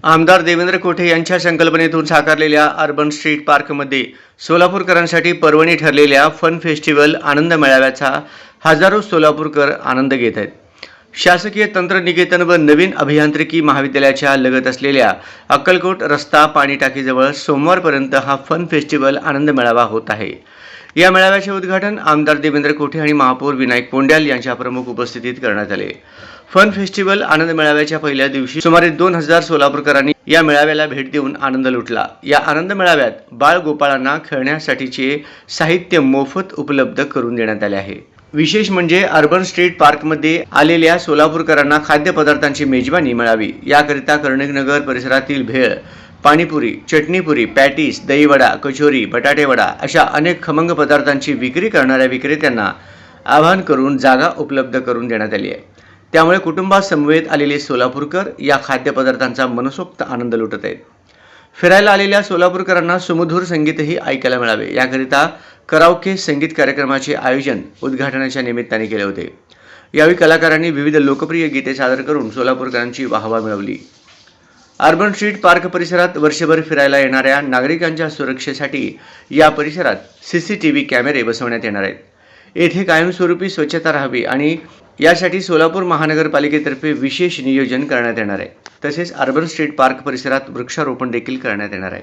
आमदार देवेंद्र कोठे यांच्या संकल्पनेतून साकारलेल्या अर्बन स्ट्रीट पार्कमध्ये सोलापूरकरांसाठी पर्वणी ठरलेल्या फन फेस्टिवल आनंद मेळाव्याचा हजारो सोलापूरकर आनंद घेत आहेत. शासकीय तंत्रनिकेतन व नवीन अभियांत्रिकी महाविद्यालयाच्या लगत असलेल्या अक्कलकोट रस्ता पाणी टाकीजवळ सोमवारपर्यंत हा फन फेस्टिवल आनंद मेळावा होत आहे. या मेळाव्याचे उद्घाटन आमदार देवेंद्र कोठे आणि महापौर विनायक पोंड्याल यांच्या प्रमुख उपस्थितीत करण्यात आले. फन फेस्टिवल आनंद मेळाव्याच्या पहिल्या दिवशी सुमारे 2000 सोलापूरकरांनी या मेळाव्याला भेट देऊन आनंद लुटला. या आनंद मेळाव्यात बाळगोपाळांना खेळण्यासाठीचे साहित्य मोफत उपलब्ध करून देण्यात आले आहे. विशेष म्हणजे अर्बन स्ट्रीट पार्कमध्ये आलेल्या सोलापूरकरांना खाद्यपदार्थांची मेजवानी मिळावी याकरिता कर्णिकनगर परिसरातील भेळ, पाणीपुरी, चटणीपुरी, पॅटीस, दहीवडा, कचोरी, बटाटेवडा अशा अनेक खमंग पदार्थांची विक्री करणाऱ्या विक्रेत्यांना आवाहन करून जागा उपलब्ध करून देण्यात आली आहे. त्यामुळे कुटुंबासमवेत आलेले सोलापूरकर या खाद्यपदार्थांचा मनसोक्त आनंद लुटत आहेत. फिरायला आलेल्या सोलापूरकरांना सुमधुर संगीतही ऐकायला मिळावे याकरिता कराओके संगीत कार्यक्रमाचे आयोजन उद्घाटनाच्या निमित्ताने केले होते. यावेळी कलाकारांनी विविध लोकप्रिय गीते सादर करून सोलापूरकरांची वाहवा मिळवली. अर्बन स्ट्रीट पार्क परिसरात वर्षभर फिरायला येणाऱ्या नागरिकांच्या सुरक्षेसाठी या परिसरात CCTV कॅमेरे बसवण्यात येणार आहेत. येथे कायमस्वरूपी स्वच्छता राहावी आणि यासाठी सोलापूर महानगरपालिकेतर्फे विशेष नियोजन करण्यात येणार आहे. तसेच अर्बन स्ट्रीट पार्क परिसरात वृक्षारोपण देखील करण्यात येणार आहे.